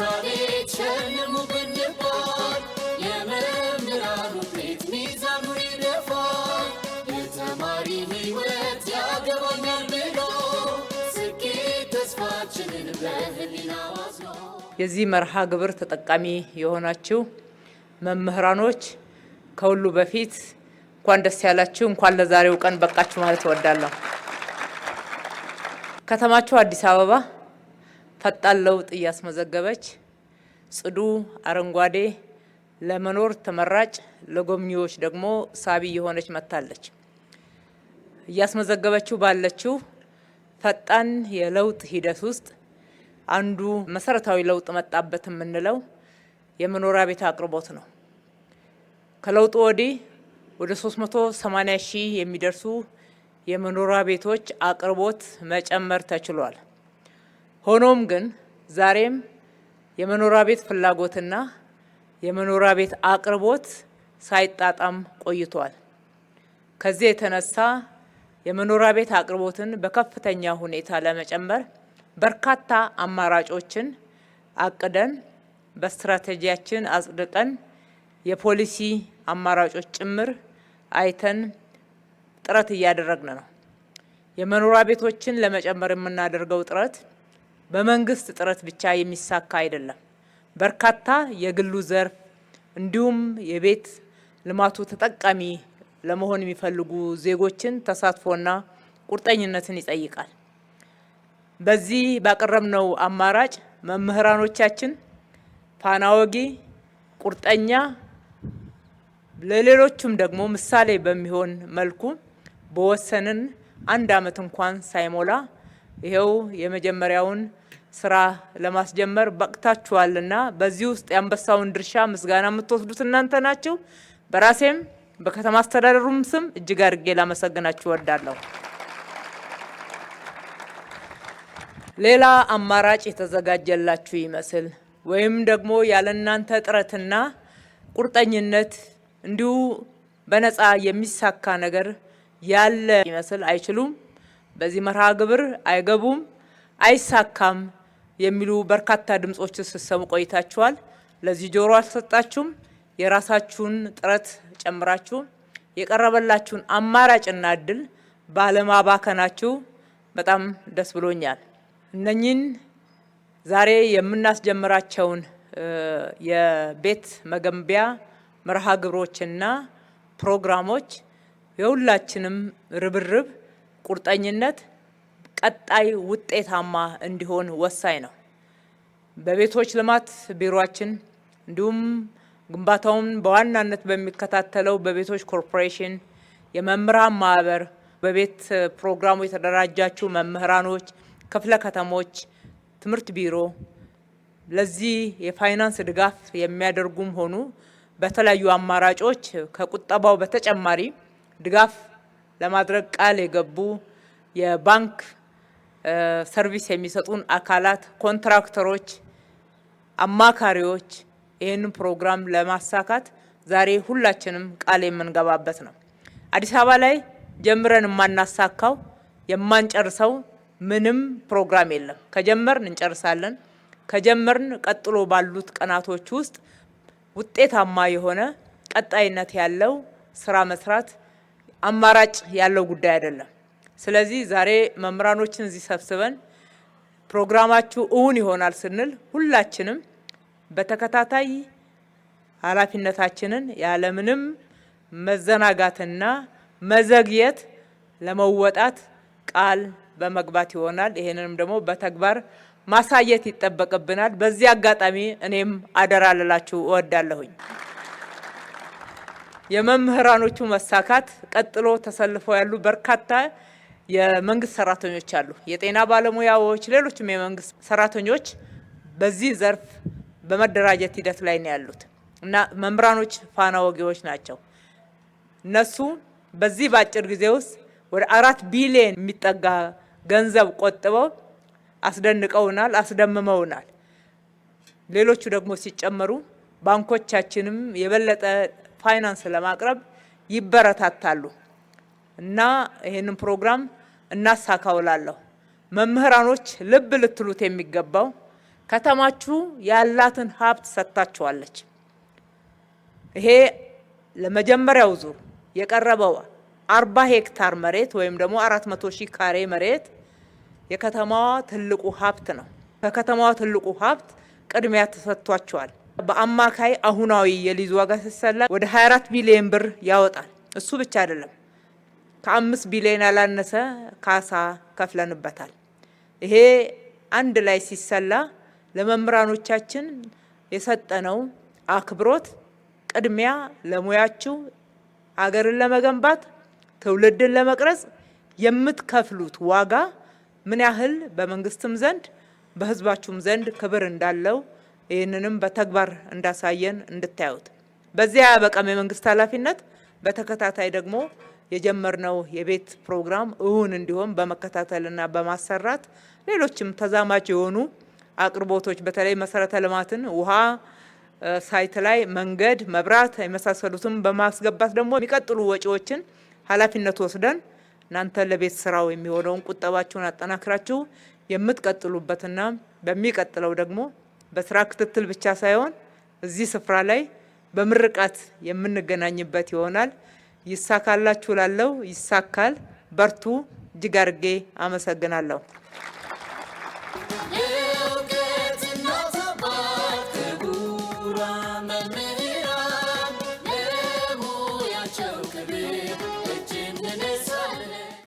ተምሳሌት ሸልሙ ብንባል የመምህራን ውጤት ሚዛኑ ይደፋል። የተማሪ ሕይወት ያገባኛል ብሎ ስኬት ተስፋችንን በህሊና ዋዝሎ የዚህ መርሃ ግብር ተጠቃሚ የሆናችሁ መምህራኖች ከሁሉ በፊት እንኳን ደስ ያላችሁ፣ እንኳን ለዛሬው ቀን በቃችሁ ማለት እወዳለሁ። ከተማችሁ አዲስ አበባ ፈጣን ለውጥ እያስመዘገበች ጽዱ፣ አረንጓዴ፣ ለመኖር ተመራጭ፣ ለጎብኚዎች ደግሞ ሳቢ የሆነች መጥታለች። እያስመዘገበችው ባለችው ፈጣን የለውጥ ሂደት ውስጥ አንዱ መሰረታዊ ለውጥ መጣበት የምንለው የመኖሪያ ቤት አቅርቦት ነው። ከለውጡ ወዲህ ወደ 380 ሺህ የሚደርሱ የመኖሪያ ቤቶች አቅርቦት መጨመር ተችሏል። ሆኖም ግን ዛሬም የመኖሪያ ቤት ፍላጎትና የመኖሪያ ቤት አቅርቦት ሳይጣጣም ቆይቷል። ከዚህ የተነሳ የመኖሪያ ቤት አቅርቦትን በከፍተኛ ሁኔታ ለመጨመር በርካታ አማራጮችን አቅደን በስትራቴጂያችን አጽድቀን የፖሊሲ አማራጮች ጭምር አይተን ጥረት እያደረግን ነው። የመኖሪያ ቤቶችን ለመጨመር የምናደርገው ጥረት በመንግስት ጥረት ብቻ የሚሳካ አይደለም። በርካታ የግሉ ዘርፍ እንዲሁም የቤት ልማቱ ተጠቃሚ ለመሆን የሚፈልጉ ዜጎችን ተሳትፎና ቁርጠኝነትን ይጠይቃል። በዚህ ባቀረብነው አማራጭ መምህራኖቻችን ፋና ወጊ፣ ቁርጠኛ፣ ለሌሎችም ደግሞ ምሳሌ በሚሆን መልኩ በወሰንን አንድ ዓመት እንኳን ሳይሞላ ይሄው የመጀመሪያውን ስራ ለማስጀመር በቅታችኋልና በዚህ ውስጥ የአንበሳውን ድርሻ ምስጋና የምትወስዱት እናንተ ናችሁ። በራሴም በከተማ አስተዳደሩም ስም እጅግ አድርጌ ላመሰግናችሁ እወዳለሁ። ሌላ አማራጭ የተዘጋጀላችሁ ይመስል ወይም ደግሞ ያለናንተ ጥረትና ቁርጠኝነት እንዲሁ በነፃ የሚሳካ ነገር ያለ ይመስል አይችሉም፣ በዚህ መርሃ ግብር አይገቡም፣ አይሳካም የሚሉ በርካታ ድምጾች ስትሰሙ ቆይታችኋል። ለዚህ ጆሮ አልሰጣችሁም። የራሳችሁን ጥረት ጨምራችሁ የቀረበላችሁን አማራጭና እድል ባለማባከናችሁ በጣም ደስ ብሎኛል። እነኚህን ዛሬ የምናስጀምራቸውን የቤት መገንቢያ መርሃ ግብሮችና ፕሮግራሞች የሁላችንም ርብርብ፣ ቁርጠኝነት ቀጣይ ውጤታማ እንዲሆን ወሳኝ ነው። በቤቶች ልማት ቢሮአችን እንዲሁም ግንባታውን በዋናነት በሚከታተለው በቤቶች ኮርፖሬሽን የመምህራን ማህበር፣ በቤት ፕሮግራሙ የተደራጃችሁ መምህራኖች፣ ክፍለ ከተሞች፣ ትምህርት ቢሮ ለዚህ የፋይናንስ ድጋፍ የሚያደርጉም ሆኑ በተለያዩ አማራጮች ከቁጠባው በተጨማሪ ድጋፍ ለማድረግ ቃል የገቡ የባንክ ሰርቪስ የሚሰጡን አካላት፣ ኮንትራክተሮች፣ አማካሪዎች ይህንን ፕሮግራም ለማሳካት ዛሬ ሁላችንም ቃል የምንገባበት ነው። አዲስ አበባ ላይ ጀምረን የማናሳካው የማንጨርሰው ምንም ፕሮግራም የለም። ከጀመርን እንጨርሳለን። ከጀመርን ቀጥሎ ባሉት ቀናቶች ውስጥ ውጤታማ የሆነ ቀጣይነት ያለው ስራ መስራት አማራጭ ያለው ጉዳይ አይደለም። ስለዚህ ዛሬ መምህራኖችን እዚህ ሰብስበን ፕሮግራማችሁ እውን ይሆናል ስንል ሁላችንም በተከታታይ ኃላፊነታችንን ያለምንም መዘናጋትና መዘግየት ለመወጣት ቃል በመግባት ይሆናል። ይሄንንም ደግሞ በተግባር ማሳየት ይጠበቅብናል። በዚህ አጋጣሚ እኔም አደራ ልላችሁ እወዳለሁኝ። የመምህራኖቹ መሳካት ቀጥሎ ተሰልፈው ያሉ በርካታ የመንግስት ሰራተኞች አሉ። የጤና ባለሙያዎች፣ ሌሎችም የመንግስት ሰራተኞች በዚህ ዘርፍ በመደራጀት ሂደት ላይ ነው ያሉት እና መምህራኖች ፋና ወጊዎች ናቸው። እነሱ በዚህ ባጭር ጊዜ ውስጥ ወደ 4 ቢሊዮን የሚጠጋ ገንዘብ ቆጥበው አስደንቀውናል፣ አስደምመውናል። ሌሎቹ ደግሞ ሲጨመሩ ባንኮቻችንም የበለጠ ፋይናንስ ለማቅረብ ይበረታታሉ እና ይሄንን ፕሮግራም እናሳካውላለሁ። መምህራኖች ልብ ልትሉት የሚገባው ከተማችሁ ያላትን ሀብት ሰጥታችኋለች። ይሄ ለመጀመሪያው ዙር የቀረበው 40 ሄክታር መሬት ወይም ደግሞ 400 ሺህ ካሬ መሬት የከተማዋ ትልቁ ሀብት ነው። ከከተማዋ ትልቁ ሀብት ቅድሚያ ተሰጥቷቸዋል። በአማካይ አሁናዊ የሊዝ ዋጋ ሲሰላ ወደ 24 ቢሊዮን ብር ያወጣል። እሱ ብቻ አይደለም፣ ከ5 ቢሊዮን ያላነሰ ካሳ ከፍለንበታል። ይሄ አንድ ላይ ሲሰላ ለመምህራኖቻችን የሰጠነው አክብሮት ቅድሚያ ለሙያችሁ ሀገርን ለመገንባት ትውልድን ለመቅረጽ የምትከፍሉት ዋጋ ምን ያህል በመንግስትም ዘንድ በህዝባችሁም ዘንድ ክብር እንዳለው ይህንንም በተግባር እንዳሳየን እንድታዩት። በዚያ ያበቃም የመንግስት ኃላፊነት በተከታታይ ደግሞ የጀመርነው የቤት ፕሮግራም እውን እንዲሆን በመከታተልና በማሰራት ሌሎችም ተዛማጅ የሆኑ አቅርቦቶች በተለይ መሰረተ ልማትን ውሃ ሳይት ላይ መንገድ፣ መብራት የመሳሰሉትን በማስገባት ደግሞ የሚቀጥሉ ወጪዎችን ኃላፊነት ወስደን እናንተ ለቤት ስራው የሚሆነውን ቁጠባችሁን አጠናክራችሁ የምትቀጥሉበትና በሚቀጥለው ደግሞ በስራ ክትትል ብቻ ሳይሆን እዚህ ስፍራ ላይ በምርቃት የምንገናኝበት ይሆናል። ይሳካላችሁ ላለው ይሳካል። በርቱ። እጅግ አድርጌ አመሰግናለሁ።